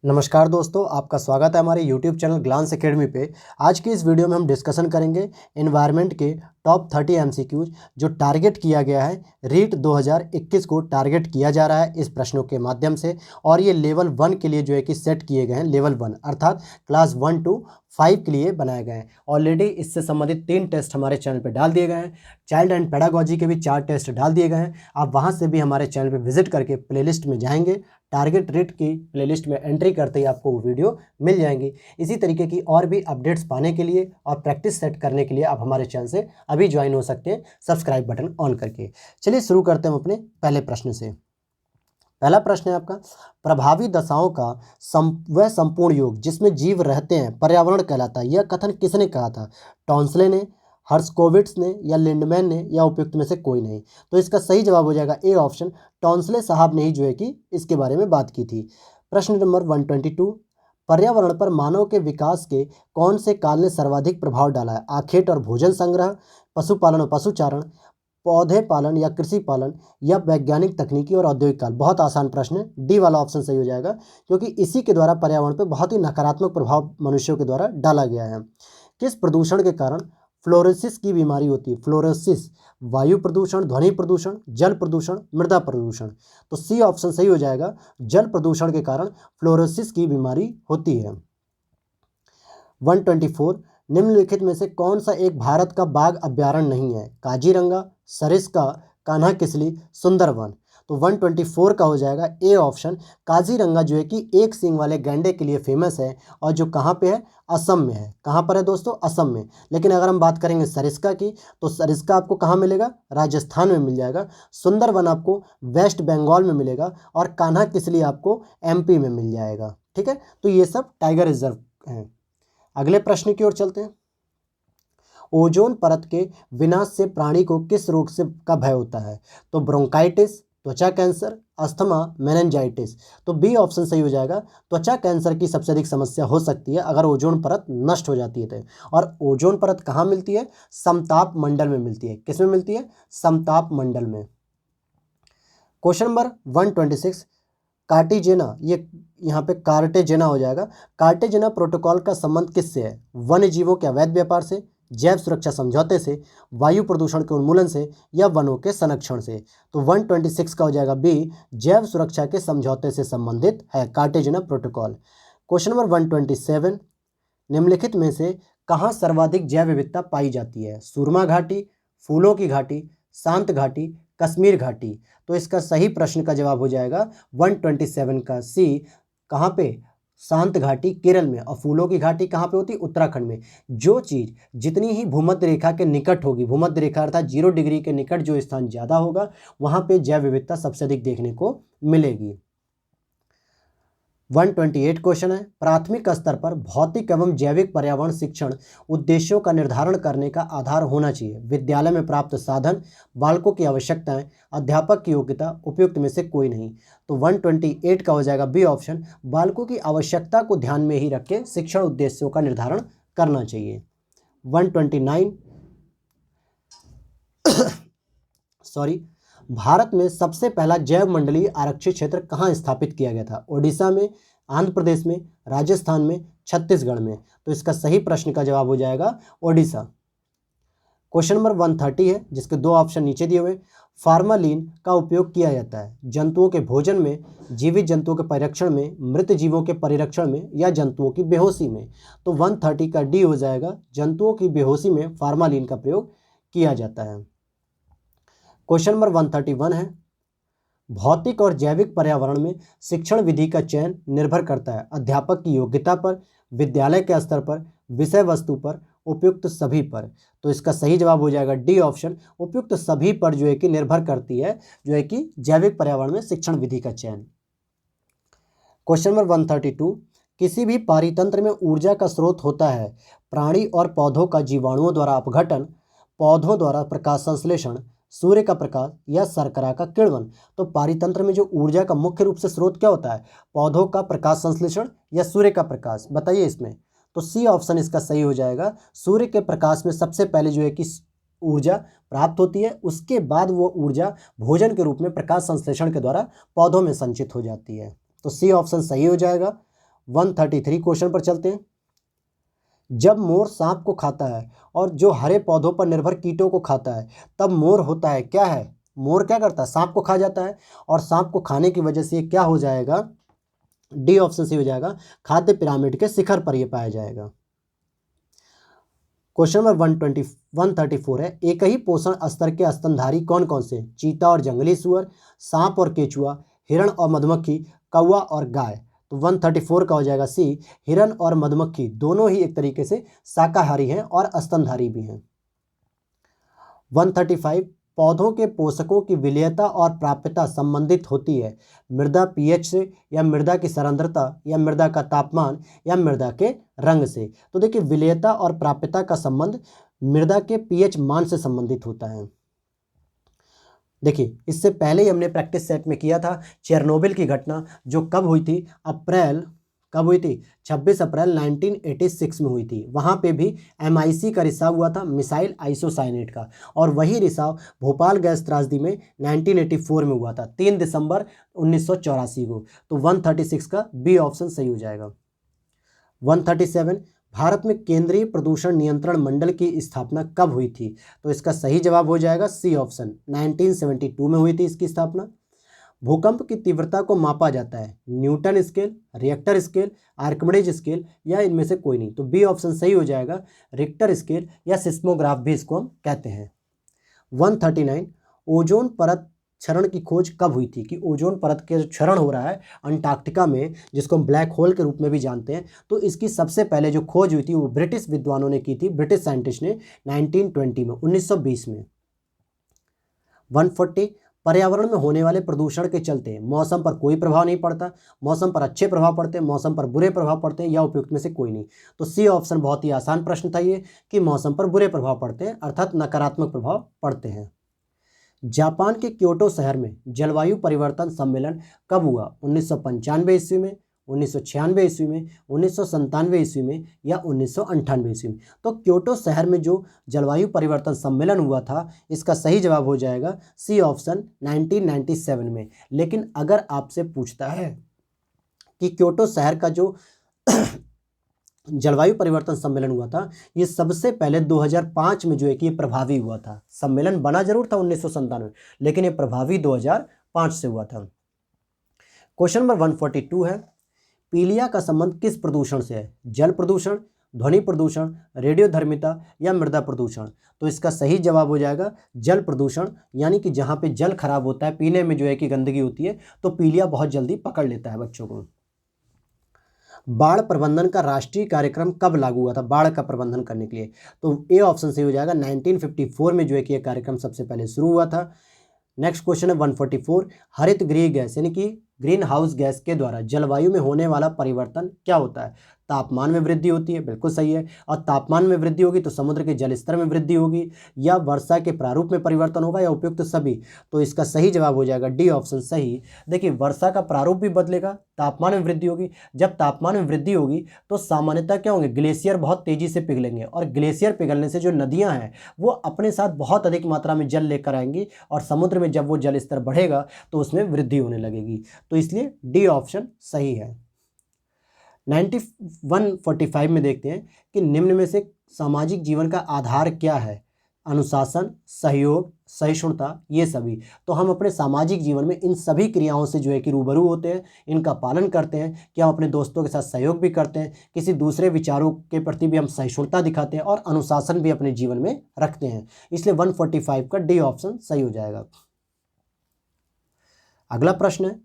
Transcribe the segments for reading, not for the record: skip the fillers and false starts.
नमस्कार दोस्तों, आपका स्वागत है हमारे YouTube चैनल ग्लांस एकेडमी पे। आज की इस वीडियो में हम डिस्कशन करेंगे एनवायरनमेंट के टॉप 30 एमसीक्यूज जो टारगेट किया गया है। रीट 2021 को टारगेट किया जा रहा है इस प्रश्नों के माध्यम से, और ये लेवल 1 के लिए जो है कि सेट किए गए हैं। लेवल 1 अर्थात क्लास 1 to 5 के लिए बनाए गए हैं। ऑलरेडी इससे संबंधित 3 टेस्ट हमारे चैनल पर डाल दिए गए हैं। चाइल्ड एंड पेडागोजी के भी 4 टेस्ट डाल दिए गए हैं। आप वहाँ से भी हमारे चैनल पर विजिट करके प्लेलिस्ट में जाएंगे। टारगेट रीट की प्लेलिस्ट में एंट्री करते ही आपको वो वीडियो मिल जाएंगी। इसी तरीके की और भी अपडेट्स पाने के लिए और प्रैक्टिस सेट करने के लिए आप हमारे चैनल से अभी ज्वाइन हो सकते हैं सब्सक्राइब बटन ऑन करके। चलिए शुरू करते हैं हम अपने पहले प्रश्न से। पहला प्रश्न है आपका, प्रभावी दशाओं का वह संपूर्ण योग जिसमें जीव रहते हैं पर्यावरण कहलाता है। यह कथन किसने कहा था? टॉन्सले ने, हर्स्कोविट्स ने, या लिंडमैन ने, या उपयुक्त में से कोई नहीं? तो इसका सही जवाब हो जाएगा ए ऑप्शन, टॉन्सले साहब ने ही जो है कि इसके बारे में बात की थी। प्रश्न नंबर 122, पर्यावरण पर मानव के विकास के कौन से काल ने सर्वाधिक प्रभाव डाला है? आखेट और भोजन संग्रह, पशुपालन और पशुचारण, पौधे पालन या कृषि पालन, या वैज्ञानिक तकनीकी और औद्योगिक काल? बहुत आसान प्रश्न है, डी वाला ऑप्शन सही हो जाएगा, क्योंकि इसी के द्वारा पर्यावरण पर बहुत ही नकारात्मक प्रभाव मनुष्यों के द्वारा डाला गया है। किस प्रदूषण के कारण फ्लोरोसिस की बीमारी होती है? फ्लोरोसिस, वायु प्रदूषण, ध्वनि प्रदूषण, जल प्रदूषण, मृदा प्रदूषण? तो सी ऑप्शन सही हो जाएगा, जल प्रदूषण के कारण फ्लोरोसिस की बीमारी होती है। 124, निम्नलिखित में से कौन सा एक भारत का बाघ अभ्यारण्य नहीं है? काजीरंगा, सरिस्का, कान्हा किसली, सुंदरवन? तो 124 का हो जाएगा ए ऑप्शन, काजीरंगा जो है कि एक सींग वाले गैंडे के लिए फेमस है, और जो कहाँ पे है? असम में है। कहाँ पर है दोस्तों? असम में। लेकिन अगर हम बात करेंगे सरिस्का की, तो सरिस्का आपको कहाँ मिलेगा? राजस्थान में मिल जाएगा। सुंदरवन आपको वेस्ट बंगाल में मिलेगा, और कान्हा किसली आपको एमपी में मिल जाएगा। ठीक है, तो ये सब टाइगर रिजर्व हैं। अगले प्रश्न की ओर चलते हैं। ओजोन परत के विनाश से प्राणी को किस रोग से का भय होता है? तो ब्रोंकाइटिस, त्वचा कैंसर, अस्थमा, मेनिंजाइटिस? तो बी ऑप्शन सही हो जाएगा, त्वचा कैंसर की सबसे अधिक समस्या हो सकती है अगर ओजोन परत नष्ट हो जाती है तो। और ओजोन परत कहाँ मिलती है? समताप मंडल में मिलती है। किस में मिलती है? समताप मंडल में। क्वेश्चन नंबर 126, कार्टेजेना, ये यहाँ पे कार्टेजेना हो जाएगा। कार्टेजेना प्रोटोकॉल का संबंध किससे है? वन्य जीवों के अवैध व्यापार से, जैव सुरक्षा समझौते से, वायु प्रदूषण के उन्मूलन से, या वनों के संरक्षण से? तो 126 का हो जाएगा बी, जैव सुरक्षा के समझौते से संबंधित है कार्टेजेना प्रोटोकॉल। क्वेश्चन नंबर 127, निम्नलिखित में से कहाँ सर्वाधिक जैव विविधता पाई जाती है? सुरमा घाटी, फूलों की घाटी, शांत घाटी, कश्मीर घाटी? तो इसका सही प्रश्न का जवाब हो जाएगा 127 का सी, कहाँ पे? शांत घाटी केरल में। और फूलों की घाटी कहाँ पे होती है? उत्तराखंड में। जो चीज़ जितनी ही भूमध्य रेखा के निकट होगी, भूमध्य रेखा अर्थात 0 डिग्री के निकट जो स्थान ज़्यादा होगा, वहाँ पे जैव विविधता सबसे अधिक देखने को मिलेगी। 128 क्वेश्चन है, प्राथमिक स्तर पर भौतिक एवं जैविक पर्यावरण शिक्षण उद्देश्यों का निर्धारण करने का आधार होना चाहिए। विद्यालय में प्राप्त साधन, बालकों की आवश्यकताएं, अध्यापक की योग्यता, उपयुक्त में से कोई नहीं? तो 128 का हो जाएगा बी ऑप्शन, बालकों की आवश्यकता को ध्यान में ही रख के शिक्षण उद्देश्यों का निर्धारण करना चाहिए। 129 सॉरी, भारत में सबसे पहला जैव मंडलीय आरक्षित क्षेत्र कहाँ स्थापित किया गया था? ओडिशा में, आंध्र प्रदेश में, राजस्थान में, छत्तीसगढ़ में? तो इसका सही प्रश्न का जवाब हो जाएगा ओडिशा। क्वेश्चन नंबर 130 है, जिसके 2 ऑप्शन नीचे दिए हुए। फार्मालिन का उपयोग किया जाता है जंतुओं के भोजन में, जीवित जंतुओं के परिरक्षण में, मृत जीवों के परिरक्षण में, या जंतुओं की बेहोशी में? तो 130 का डी हो जाएगा, जंतुओं की बेहोशी में फार्मालिन का प्रयोग किया जाता है। क्वेश्चन नंबर 131 है, भौतिक और जैविक पर्यावरण में शिक्षण विधि का चयन निर्भर करता है अध्यापक की योग्यता पर, विद्यालय के स्तर पर, विषय वस्तु पर, उपयुक्त सभी पर? तो इसका सही जवाब हो जाएगा डी ऑप्शन, उपयुक्त सभी पर जो है कि निर्भर करती है जो है कि जैविक पर्यावरण में शिक्षण विधि का चयन। क्वेश्चन नंबर 132, किसी भी पारितंत्र में ऊर्जा का स्रोत होता है प्राणी और पौधों का जीवाणुओं द्वारा अपघटन, पौधों द्वारा प्रकाश संश्लेषण, सूर्य का प्रकाश, या शर्करा का किण्वन? तो पारितंत्र में जो ऊर्जा का मुख्य रूप से स्रोत क्या होता है? पौधों का प्रकाश संश्लेषण या सूर्य का प्रकाश? बताइए इसमें। तो सी ऑप्शन इसका सही हो जाएगा, सूर्य के प्रकाश में सबसे पहले जो है कि ऊर्जा प्राप्त होती है, उसके बाद वो ऊर्जा भोजन के रूप में प्रकाश संश्लेषण के द्वारा पौधों में संचित हो जाती है। तो सी ऑप्शन सही हो जाएगा। 133 क्वेश्चन पर चलते हैं। जब मोर सांप को खाता है और जो हरे पौधों पर निर्भर कीटों को खाता है तब मोर होता है क्या है? मोर क्या करता है? सांप को खा जाता है, और सांप को खाने की वजह से ये क्या हो जाएगा? डी ऑप्शन से हो जाएगा, खाद्य पिरामिड के शिखर पर यह पाया जाएगा। क्वेश्चन नंबर 134 है, एक ही पोषण स्तर के स्तनधारी कौन कौन से? चीता और जंगली सुअर, सांप और केचुआ, हिरण और मधुमक्खी, कौवा और गाय। तो 134 का हो जाएगा सी, हिरण और मधुमक्खी दोनों ही एक तरीके से शाकाहारी हैं और स्तनधारी भी हैं। 135, पौधों के पोषकों की विलेयता और प्राप्यता संबंधित होती है मृदा पीएच से, या मृदा की सांद्रता, या मृदा का तापमान, या मृदा के रंग से। तो देखिए, विलेयता और प्राप्यता का संबंध मृदा के पीएच मान से संबंधित होता है। देखिए, इससे पहले ही हमने प्रैक्टिस सेट में किया था चेरनोबिल की घटना, जो कब हुई थी? कब हुई थी? 26 अप्रैल 1986 में हुई थी। वहाँ पे भी MIC का रिसाव हुआ था, मिसाइल आइसोसाइनेट का, और वही रिसाव भोपाल गैस त्रासदी में 1984 में हुआ था, 3 दिसंबर 1984 को। तो 136 का बी ऑप्शन सही हो जाएगा। 137, भारत में केंद्रीय प्रदूषण नियंत्रण मंडल की स्थापना कब हुई थी? तो इसका सही जवाब हो जाएगा सी ऑप्शन, 1972 में हुई थी इसकी स्थापना। भूकंप की तीव्रता को मापा जाता है Newton scale, Richter scale, Archimedes scale, या इनमें से कोई नहीं। तो बी ऑप्शन सही हो जाएगा, रिक्टर स्केल या सिस्मोग्राफ भी इसको हम कहते हैं। 139, ओजोन परत क्षरण की खोज कब हुई थी? कि ओजोन परत के जो क्षरण हो रहा है अंटार्कटिका में, जिसको हम ब्लैक होल के रूप में भी जानते हैं, तो इसकी सबसे पहले जो खोज हुई थी वो ब्रिटिश विद्वानों ने की थी, ब्रिटिश साइंटिस्ट ने 1920 में, 1920 में। 140, पर्यावरण में होने वाले प्रदूषण के चलते मौसम पर कोई प्रभाव नहीं पड़ता, मौसम पर अच्छे प्रभाव पड़ते हैं, मौसम पर बुरे प्रभाव पड़ते हैं, या उपयुक्त में से कोई नहीं। तो सी ऑप्शन बहुत ही आसान प्रश्न था ये, कि मौसम पर बुरे प्रभाव पड़ते हैं, अर्थात नकारात्मक प्रभाव पड़ते हैं। जापान के क्योटो शहर में जलवायु परिवर्तन सम्मेलन कब हुआ? 1995 ईस्वी में, 1996 ईस्वी में, 1997 ईस्वी में, या 1998 ईस्वी में। तो क्योटो शहर में जो जलवायु परिवर्तन सम्मेलन हुआ था, इसका सही जवाब हो जाएगा सी ऑप्शन, 1997 में। लेकिन अगर आपसे पूछता है कि क्योटो शहर का जो जलवायु परिवर्तन सम्मेलन हुआ था, ये सबसे पहले 2005 में जो है कि ये प्रभावी हुआ था। सम्मेलन बना जरूर था 1997, लेकिन ये प्रभावी 2005 से हुआ था। क्वेश्चन नंबर 142 है, पीलिया का संबंध किस प्रदूषण से है? जल प्रदूषण, ध्वनि प्रदूषण, रेडियोधर्मिता, या मृदा प्रदूषण। तो इसका सही जवाब हो जाएगा जल प्रदूषण, यानी कि जहाँ पे जल खराब होता है, पीने में जो है कि गंदगी होती है, तो पीलिया बहुत जल्दी पकड़ लेता है बच्चों को। बाढ़ प्रबंधन का राष्ट्रीय कार्यक्रम कब लागू हुआ था बाढ़ का प्रबंधन करने के लिए? तो ए ऑप्शन सही हो जाएगा, 1954 में जो है कि यह कार्यक्रम सबसे पहले शुरू हुआ था। नेक्स्ट क्वेश्चन है 144, हरित गृह गैस यानी कि ग्रीन हाउस गैस के द्वारा जलवायु में होने वाला परिवर्तन क्या होता है? तापमान में वृद्धि होती है, बिल्कुल सही है। और तापमान में वृद्धि होगी तो समुद्र के जल स्तर में वृद्धि होगी, या वर्षा के प्रारूप में परिवर्तन होगा, या उपयुक्त सभी। तो इसका सही जवाब हो जाएगा डी ऑप्शन सही। देखिए, वर्षा का प्रारूप भी बदलेगा, तापमान में वृद्धि होगी। जब तापमान में वृद्धि होगी तो सामान्यतः क्या होंगे? ग्लेशियर बहुत तेजी से पिघलेंगे, और ग्लेशियर पिघलने से जो नदियाँ हैं वो अपने साथ बहुत अधिक मात्रा में जल लेकर आएंगी, और समुद्र में जब वो जल स्तर बढ़ेगा तो उसमें वृद्धि होने लगेगी। तो इसलिए डी ऑप्शन सही है। 145 में देखते हैं कि निम्न में से सामाजिक जीवन का आधार क्या है? अनुशासन, सहयोग, सहिष्णुता, ये सभी। तो हम अपने सामाजिक जीवन में इन सभी क्रियाओं से जो है कि रूबरू होते हैं, इनका पालन करते हैं, कि हम अपने दोस्तों के साथ सहयोग भी करते हैं, किसी दूसरे विचारों के प्रति भी हम सहिष्णुता दिखाते हैं, और अनुशासन भी अपने जीवन में रखते हैं। इसलिए 145 का डी ऑप्शन सही हो जाएगा। अगला प्रश्न है,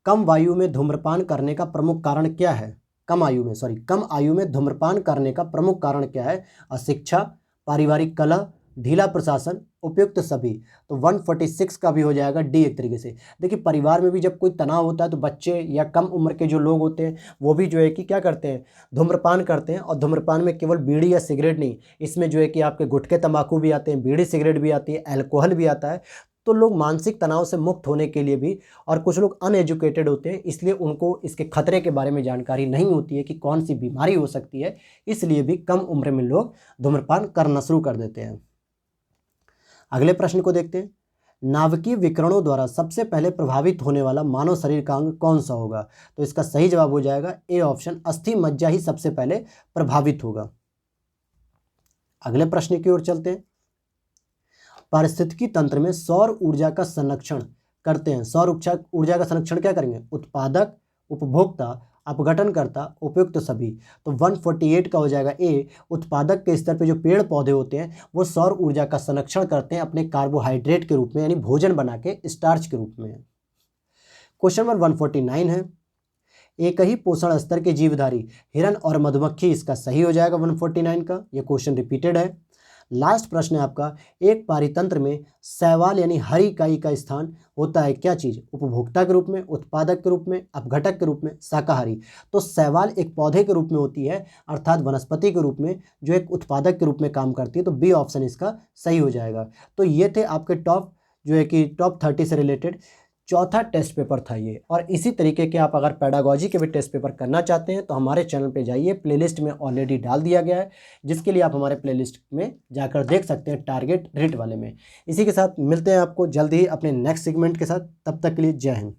कम आयु में धूम्रपान करने का प्रमुख कारण क्या है? कम आयु में धूम्रपान करने का प्रमुख कारण क्या है? अशिक्षा, पारिवारिक कलह, ढीला प्रशासन, उपयुक्त सभी। तो 146 का भी हो जाएगा डी एक तरीके से। देखिए, परिवार में भी जब कोई तनाव होता है तो बच्चे या कम उम्र के जो लोग होते हैं वो भी जो है कि क्या करते हैं? धूम्रपान करते हैं। और धूम्रपान में केवल बीड़ी या सिगरेट नहीं, इसमें जो है कि आपके गुटखे तंबाकू भी आते हैं, बीड़ी सिगरेट भी आती है, अल्कोहल भी आता है। तो लोग मानसिक तनाव से मुक्त होने के लिए भी, और कुछ लोग अनएजुकेटेड होते हैं, इसलिए उनको इसके खतरे के बारे में जानकारी नहीं होती है कि कौन सी बीमारी हो सकती है, इसलिए भी कम उम्र में लोग धूम्रपान करना शुरू कर देते हैं। अगले प्रश्न को देखते हैं, नाभिकीय विकिरणों द्वारा सबसे पहले प्रभावित होने वाला मानव शरीर का अंग कौन सा होगा? तो इसका सही जवाब हो जाएगा ए ऑप्शन, अस्थि मज्जा ही सबसे पहले प्रभावित होगा। अगले प्रश्न की ओर चलते हैं। पारिस्थितिकी तंत्र में सौर ऊर्जा का संरक्षण करते हैं। सौर ऊर्जा का संरक्षण क्या करेंगे? उत्पादक, उपभोक्ता, अपघटनकर्ता, उपयुक्त सभी। तो 148 का हो जाएगा ए। उत्पादक के स्तर पे जो पेड़ पौधे होते हैं वो सौर ऊर्जा का संरक्षण करते हैं अपने कार्बोहाइड्रेट के रूप में, यानी भोजन बना के स्टार्च के रूप में। क्वेश्चन नंबर 149 है, एक ही पोषण स्तर के जीवधारी हिरन और मधुमक्खी, इसका सही हो जाएगा 149 का। ये क्वेश्चन रिपीटेड है। लास्ट प्रश्न है आपका, एक पारितंत्र में शैवाल यानी हर इकाई का स्थान होता है क्या चीज? उपभोक्ता के रूप में, उत्पादक के रूप में, अपघटक के रूप में, शाकाहारी। तो शैवाल एक पौधे के रूप में होती है, अर्थात वनस्पति के रूप में, जो एक उत्पादक के रूप में काम करती है। तो बी ऑप्शन इसका सही हो जाएगा। तो ये थे आपके टॉप जो है कि टॉप 30 से रिलेटेड चौथा टेस्ट पेपर था ये। और इसी तरीके के आप अगर पेडागोजी के भी टेस्ट पेपर करना चाहते हैं तो हमारे चैनल पे जाइए, प्लेलिस्ट में ऑलरेडी डाल दिया गया है, जिसके लिए आप हमारे प्लेलिस्ट में जाकर देख सकते हैं टारगेट रिट वाले में। इसी के साथ मिलते हैं आपको जल्द ही अपने नेक्स्ट सेगमेंट के साथ। तब तक के लिए जय हिंद।